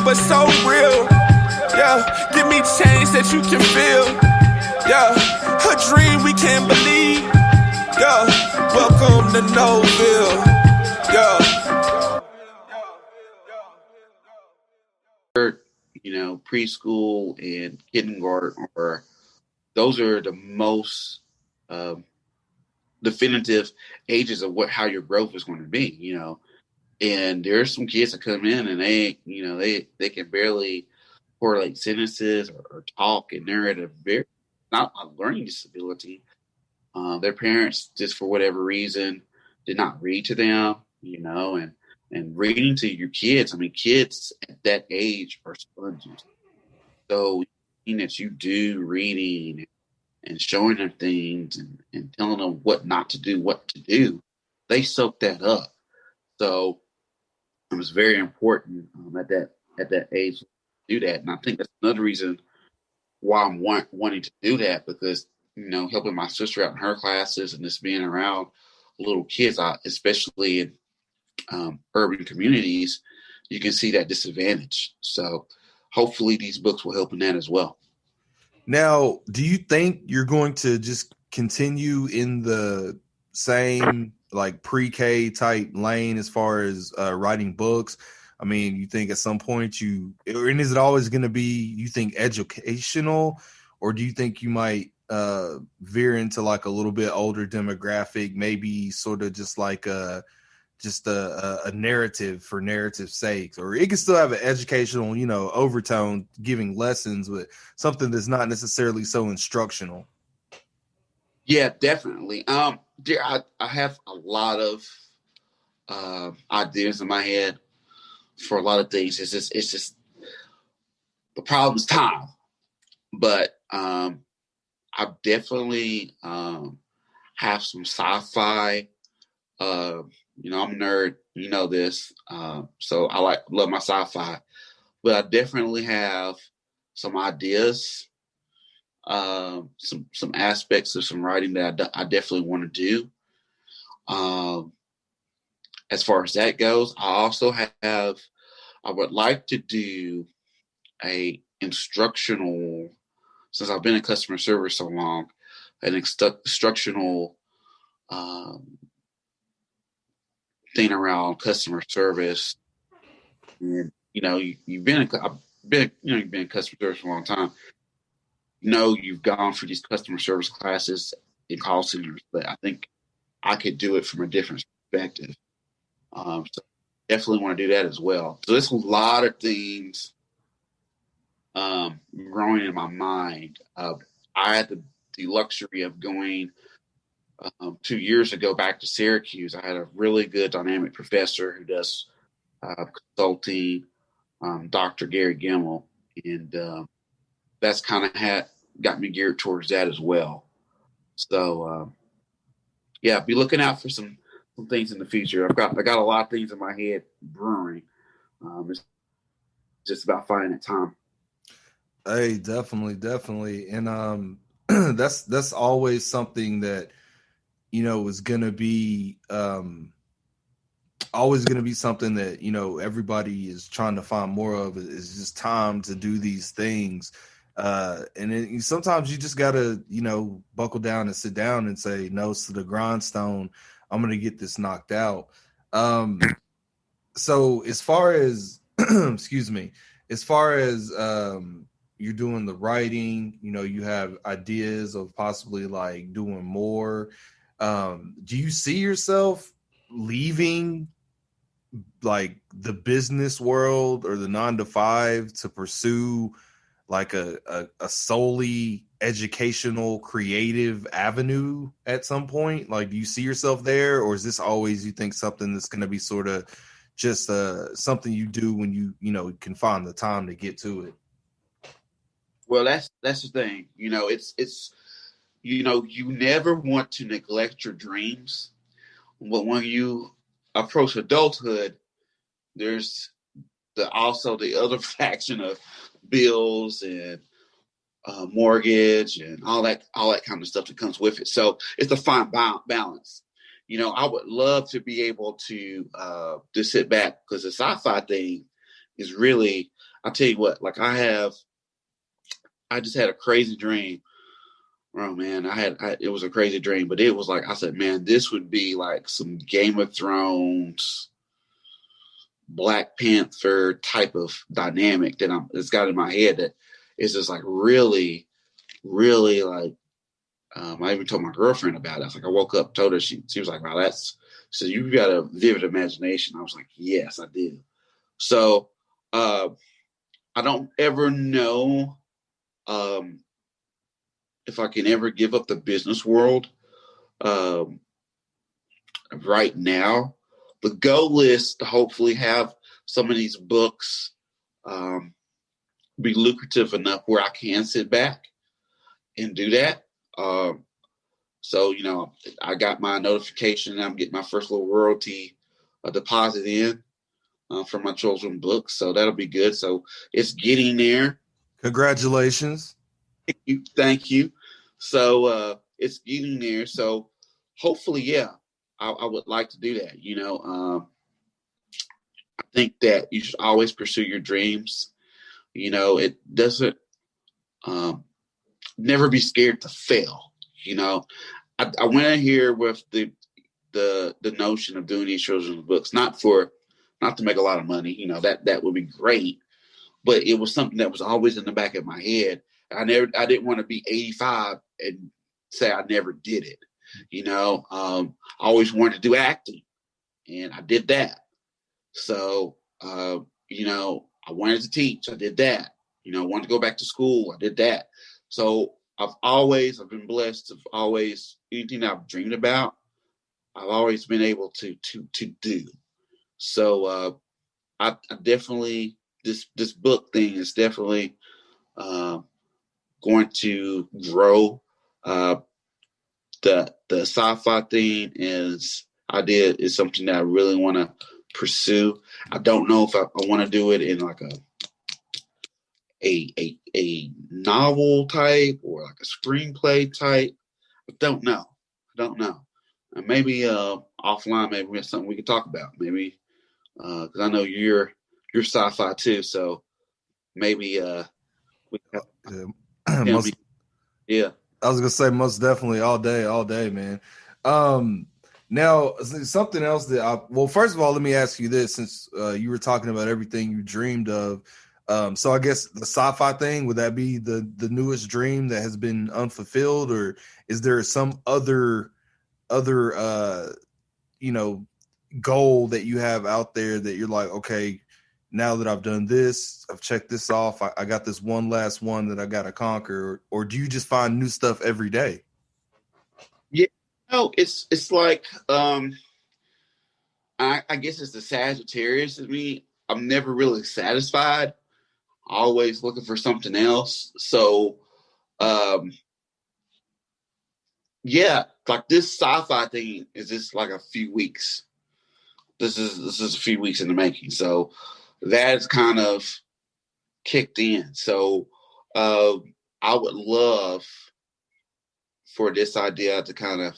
but so real. Yeah, give me change that you can feel. Yeah, a dream we can't believe. Yeah, welcome to Knowville. Yeah. Preschool and kindergarten those are the most definitive ages of how your growth is going to be, and there's some kids that come in and they can barely correlate sentences or talk, and they're at a very, not a learning disability. Their parents, just for whatever reason, did not read to them, and reading to your kids. I mean, kids at that age are sponges. So, that you do reading and showing them things and telling them what not to do, what to do, they soak that up. So it was very important at that age to do that. And I think that's another reason why I'm wanting to do that, because, helping my sister out in her classes and just being around little kids, especially in urban communities, you can see that disadvantage. So hopefully these books will help in that as well. Now, do you think you're going to just continue in the same like pre-K type lane as far as writing books? I mean, you think at some point and is it always going to be, you think, educational, or do you think you might veer into like a little bit older demographic, maybe sort of just like a narrative for narrative's sake, or it can still have an educational, overtone, giving lessons, but something that's not necessarily so instructional? Yeah, definitely. I have a lot of ideas in my head for a lot of things. It's just the problem's time. But I definitely have some sci-fi. I'm a nerd, this. So I love my sci-fi, but I definitely have some ideas, some aspects of some writing that I definitely want to do. As far as that goes, I would like to do a instructional, since I've been in customer service so long, an instructional thing around customer service. And you've been in customer service for a long time. You've gone through these customer service classes in call centers, but I think I could do it from a different perspective. So definitely want to do that as well. So there's a lot of things growing in my mind. I had the luxury of going 2 years ago back to Syracuse. I had a really good dynamic professor who does consulting, Dr. Gary Gimmel, and that's kind of got me geared towards that as well. So be looking out for some things in the future. I got a lot of things in my head brewing. It's just about finding that time. Hey, definitely. And that's always something that, is going to be always going to be something that, everybody is trying to find more of, is just time to do these things. And sometimes you just got to, buckle down and sit down and say, no to the grindstone. I'm going to get this knocked out. So as far as, excuse me, as far as you're doing the writing, you have ideas of possibly like doing more. Do you see yourself leaving like the business world or the 9-to-5 to pursue like a solely educational, creative avenue at some point? Like, do you see yourself there, or is this always, you think, something that's going to be sort of just something you do when you can find the time to get to it? Well, that's the thing. It's you never want to neglect your dreams, but when you approach adulthood, there's also the other faction of bills and mortgage and all that kind of stuff that comes with it. So it's a fine balance. I would love to be able to sit back, because the sci-fi thing is really, I tell you what, like I just had a crazy dream. Oh man, it was a crazy dream, but it was like, I said, man, this would be like some Game of Thrones, Black Panther type of dynamic that it's got in my head that is just like really, really like, I even told my girlfriend about it. I was like, I woke up, told her, she was like, wow, she said, you've got a vivid imagination. I was like, yes, I do. So, I don't ever know, if I can ever give up the business world, right now. The goal is to hopefully have some of these books, be lucrative enough where I can sit back and do that. So, I got my notification. I'm getting my first little royalty deposit in from my children's books. So that'll be good. So it's getting there. Congratulations. Thank you. So it's getting there. So hopefully, yeah, I would like to do that. I think that you should always pursue your dreams. It doesn't, never be scared to fail. I went in here with the notion of doing these children's books, not to make a lot of money. That would be great, but it was something that was always in the back of my head. I didn't want to be 85 and say I never did it. I always wanted to do acting, and I did that. So, I wanted to teach. I did that. I wanted to go back to school. I did that. So I've been blessed. Anything I've dreamed about, I've always been able to do. So I definitely, this book thing is definitely going to grow. The sci-fi thing is something that I really want to pursue. I don't know if I want to do it in like a novel type or like a screenplay type. I don't know. And maybe offline, maybe we have something we can talk about. Maybe because I know you're sci-fi too, so maybe we can have, yeah. I was gonna say most definitely all day, man. Now something else that first of all, let me ask you this, since you were talking about everything you dreamed of. So I guess the sci-fi thing, would that be the newest dream that has been unfulfilled, or is there some other goal that you have out there that you're like, okay, now that I've done this, I've checked this off, I got this one last one that I got to conquer, or do you just find new stuff every day? Yeah, no, it's like, I guess it's the Sagittarius in me. I'm never really satisfied. Always looking for something else. So, yeah, like this sci-fi thing is just like a few weeks. This is a few weeks in the making. So that's kind of kicked in. So I would love for this idea to kind of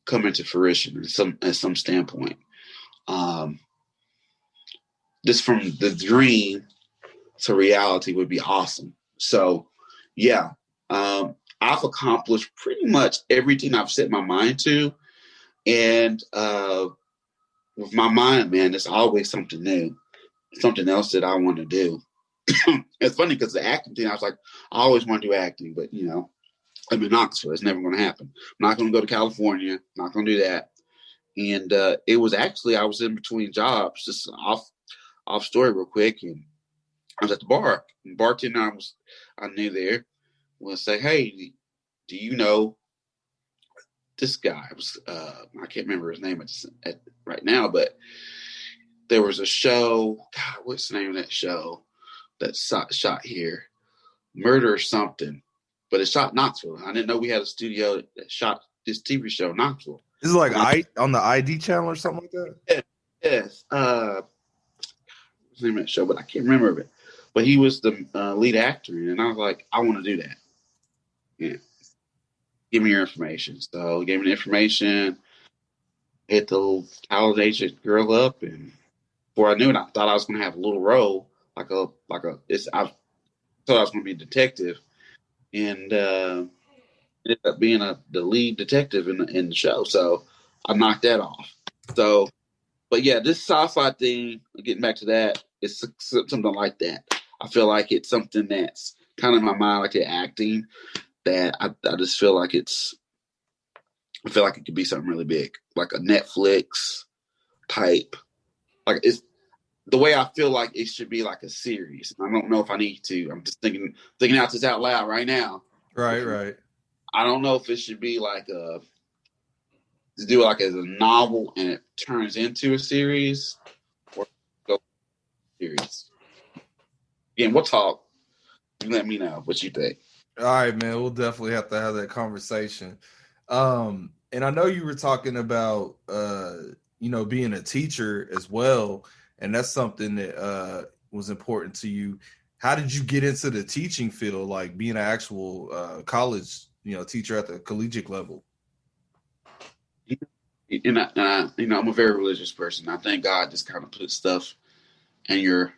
come into fruition at some standpoint. Just from the dream to reality would be awesome. So yeah, I've accomplished pretty much everything I've set my mind to. And with my mind, man, there's always something new, something else that I want to do. It's funny because the acting thing, I was like, I always want to do acting, but I'm in Knoxville. It's never going to happen. I'm not going to go to California. I'm not going to do that. And it was actually, I was in between jobs, just off story real quick, and I was at the bar. The bartender I knew there was say, hey, do you know this guy? I can't remember his name right now, but there was a show. God, what's the name of that show that shot here? Murder or something, but it shot Knoxville. I didn't know we had a studio that shot this TV show in Knoxville. Is it like on the ID channel or something like that? Yes. What's the name of that show? But I can't remember it. But he was the lead actor, and I was like, I want to do that. Yeah. Give me your information. So he gave me the information, hit the little college agent girl up, and before I knew it, I thought I was going to have a little role, I thought I was going to be a detective, and ended up being the lead detective in the show. So I knocked that off. So, but yeah, this sci-fi thing, getting back to that, it's something like that. I feel like it's something that's kind of in my mind, like the acting, that I just feel like I feel like it could be something really big, like a Netflix type. Like it's the way I feel like it should be like a series. I don't know if I need to. I'm just thinking out this out loud right now. Right. I don't know if it should be like to do it like as a novel and it turns into a series, or go series. Again, we'll talk. You let me know what you think. All right, man. We'll definitely have to have that conversation. And I know you were talking about being a teacher as well, and that's something that was important to you. How did you get into the teaching field, like being an actual college, teacher at the collegiate level? And I'm a very religious person. I think God just kind of puts stuff in your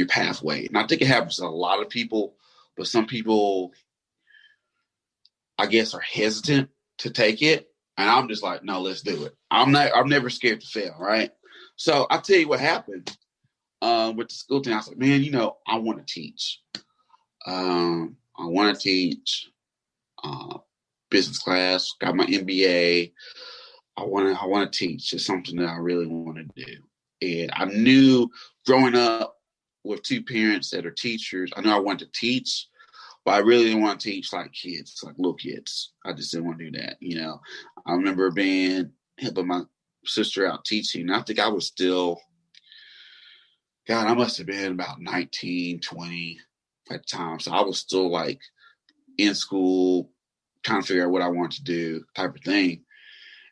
pathway, and I think it happens to a lot of people. But some people, I guess, are hesitant to take it, and I'm just like, no, let's do it. I'm never scared to fail, right? So I'll tell you what happened with the school thing. I was like, man, I want to teach. I want to teach business class. Got my MBA. I want to teach. It's something that I really want to do. And I knew growing up with two parents that are teachers, I knew I wanted to teach, but I really didn't want to teach like kids, like little kids. I just didn't want to do that. I remember helping my sister out teaching. I think I was still, God, I must have been about 19, 20 at the time. So I was still like in school, trying to figure out what I wanted to do, type of thing.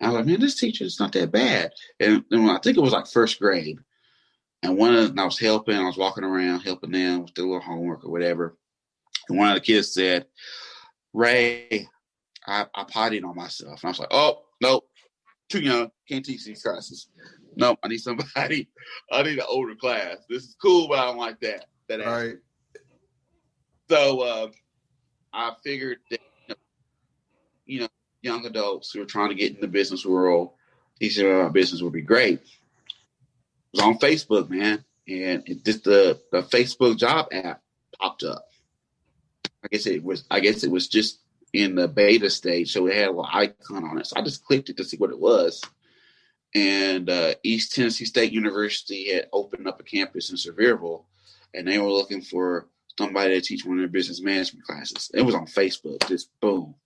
And I was like, man, this teacher is not that bad. And when I think it was like first grade, and I was walking around helping them with their little homework or whatever. And one of the kids said, Ray, I pottied on myself. And I was like, oh, nope, too young, can't teach these classes. Nope, I need an older class. This is cool, but I don't like that. All right. So I figured that, young adults who are trying to get in the business world, teaching about business would be great. It was on Facebook, man, and the Facebook job app popped up. I guess it was just in the beta stage, so it had a little icon on it. So I just clicked it to see what it was. And East Tennessee State University had opened up a campus in Spreaker, and they were looking for somebody to teach one of their business management classes. It was on Facebook, just boom.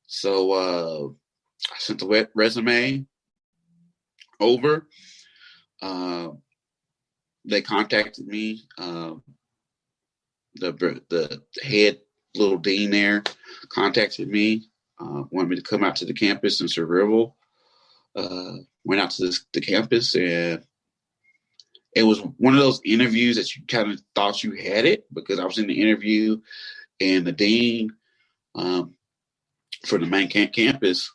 So I sent the resume over. They contacted me. The head little dean there contacted me, wanted me to come out to the campus in Spreaker. Went out to the campus, and it was one of those interviews that you kind of thought you had it, because I was in the interview and the dean for the main campus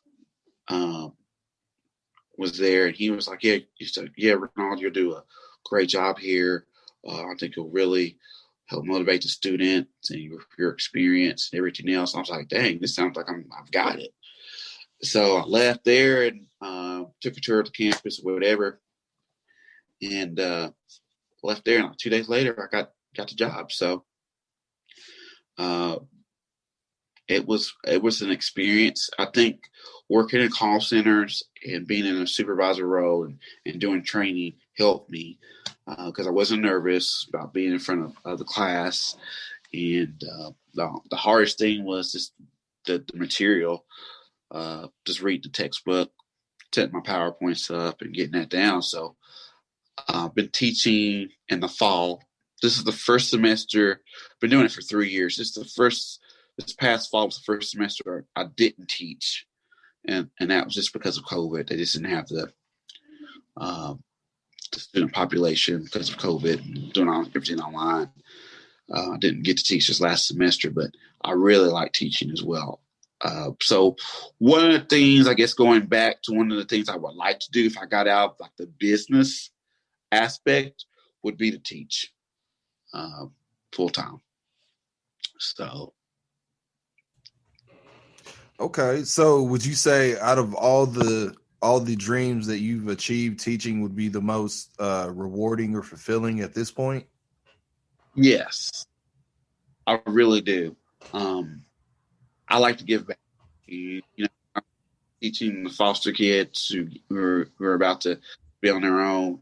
was there, and he was like, yeah, Raynauld, you'll do a great job here. I think you'll really help motivate the students and your experience and everything else. I was like, dang, this sounds like I've got it. So I left there and took a tour of the campus or whatever, and left there. And 2 days later, I got the job. So it was an experience. I think working in call centers and being in a supervisor role and doing training helped me because I wasn't nervous about being in front of the class. And the hardest thing was just the material. Just read the textbook, setting my PowerPoints up and getting that down. So I've been teaching in the fall. This is the first semester. I've been doing it for 3 years. This past fall was the first semester I didn't teach. And that was just because of COVID. They just didn't have the student population because of COVID and doing everything online. I didn't get to teach this last semester, but I really like teaching as well. So one of the things, I guess, going back to one of the things I would like to do if I got out of like the business aspect would be to teach full time. So. Okay, so would you say out of all the dreams that you've achieved, teaching would be the most rewarding or fulfilling at this point? Yes, I really do. I like to give back. Teaching the foster kids who are about to be on their own,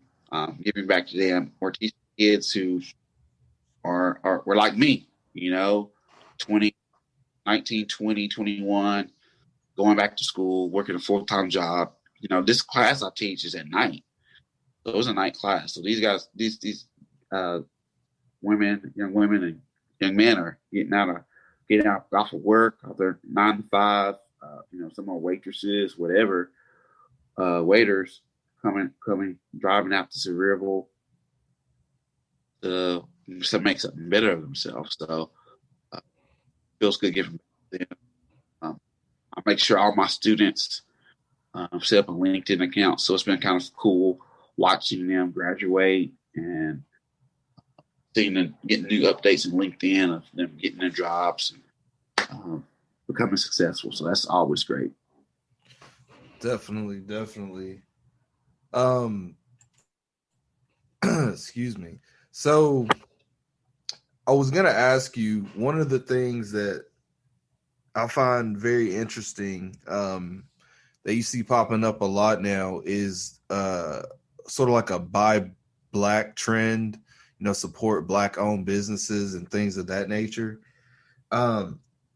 giving back to them, or teaching kids who were like me, 20, 19, 20, 21, going back to school, working a full-time job. This class I teach is at night. So it was a night class. So these guys, these women, young women and young men are getting out off of work, their 9 to 5. Some are waitresses, whatever, waiters coming, driving out to Sevierville to make something better of themselves. So feels good giving them. I make sure all my students set up a LinkedIn account. So it's been kind of cool watching them graduate and seeing them getting new updates in LinkedIn of them getting their jobs and becoming successful. So that's always great. Definitely. Excuse me. So I was going to ask you, one of the things that I find very interesting that you see popping up a lot now is sort of like a buy black trend, support black owned businesses and things of that nature.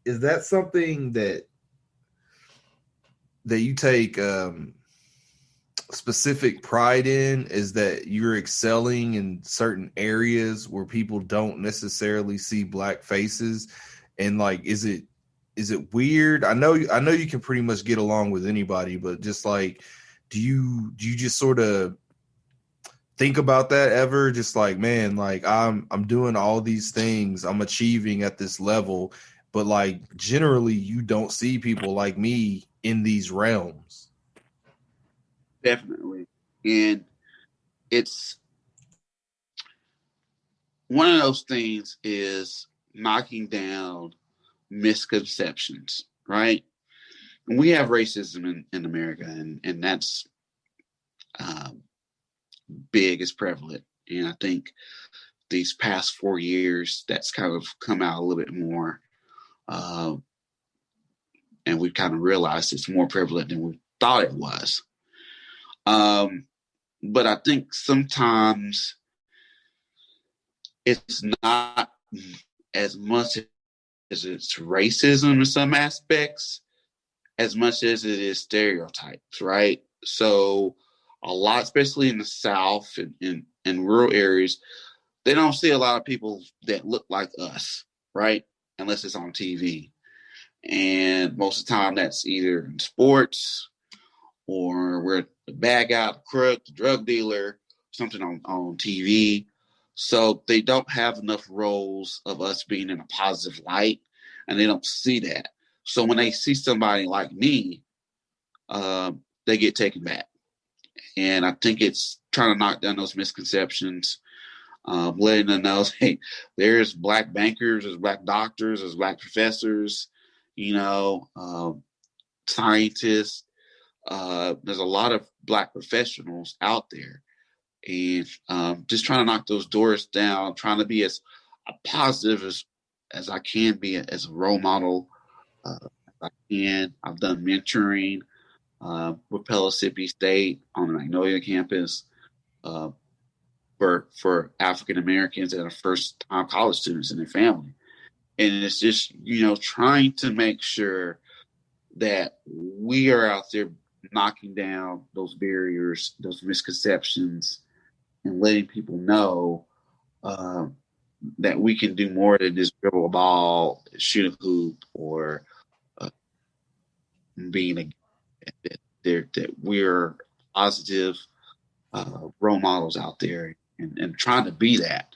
Is that something that you take specific pride in? Is that you're excelling in certain areas where people don't necessarily see black faces? And like, is it weird? I know you can pretty much get along with anybody, but just like, do you just sort of think about that ever? Just like, man, like I'm doing all these things, I'm achieving at this level, but like generally you don't see people like me in these realms. Definitely. And it's one of those things is knocking down misconceptions, right? And we have racism in America, and that's big, is prevalent. And I think these past 4 years, that's kind of come out a little bit more. And we've kind of realized it's more prevalent than we thought it was. But I think sometimes it's not as much as it's racism in some aspects, as much as it is stereotypes, right? So a lot, especially in the South and in rural areas, they don't see a lot of people that look like us, right? Unless it's on TV. And most of the time that's either in sports or we're the bad guy, the crook, the drug dealer, something on TV. So they don't have enough roles of us being in a positive light, and they don't see that. So when they see somebody like me, they get taken back. And I think it's trying to knock down those misconceptions, letting them know, hey, there's black bankers, there's black doctors, there's black professors, scientists. There's a lot of black professionals out there. And just trying to knock those doors down, trying to be as positive as I can be as a role model. I've done mentoring with Pellissippi State on the Magnolia campus for African Americans that are first time college students and their family. And it's just, trying to make sure that we are out there knocking down those barriers, those misconceptions, and letting people know that we can do more than just dribble a ball, shoot a hoop, or being that we're positive role models out there and trying to be that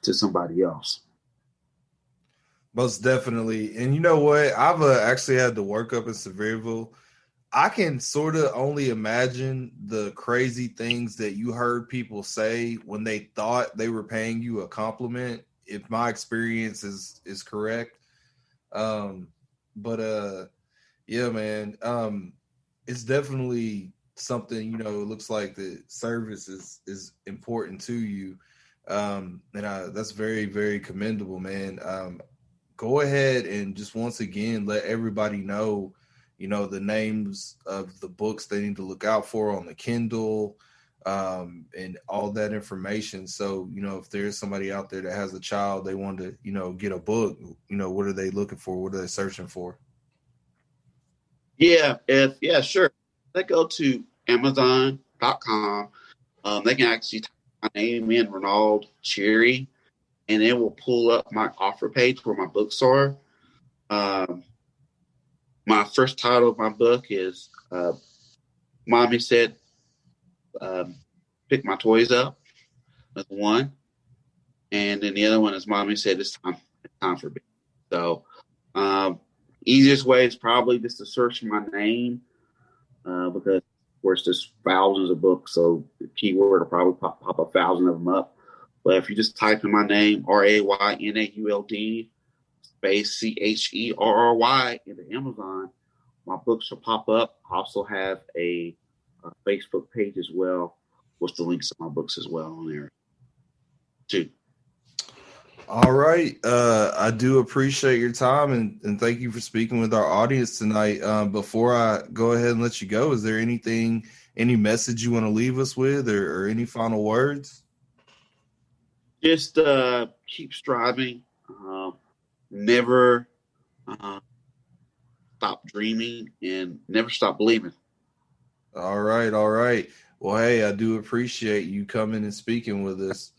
to somebody else. Most definitely. And you know what? I've actually had to work up in Sevierville. I can sort of only imagine the crazy things that you heard people say when they thought they were paying you a compliment, if my experience is correct. Um, but yeah, man. It's definitely something, you know, it looks like the service is important to you. And that's very, very commendable, man. Go ahead and just once again let everybody know, you know, the names of the books they need to look out for on the Kindle, and all that information. So, you know, if there's somebody out there that has a child, they want to, you know, get a book, you know, what are they looking for? What are they searching for? Yeah, sure. They go to Amazon.com. They can actually type my name in, Raynauld Cherry, and it will pull up my offer page where my books are. Um, my first title of my book is Mommy Said, um, Pick My Toys Up. That's one. And then the other one is Mommy Said, It's time for bed. So, easiest way is probably just to search my name, because, of course, there's thousands of books. So the keyword will probably pop 1,000 of them up. But if you just type in my name, Raynauld, space CHERRY into Amazon, my books will pop up. I also have a Facebook page as well with the links to my books as well on there too. All right. I do appreciate your time and thank you for speaking with our audience tonight. Before I go ahead and let you go, is there any message you want to leave us with or any final words? Just keep striving. Never uh, stop dreaming and never stop believing. All right. All right. Well, hey, I do appreciate you coming and speaking with us.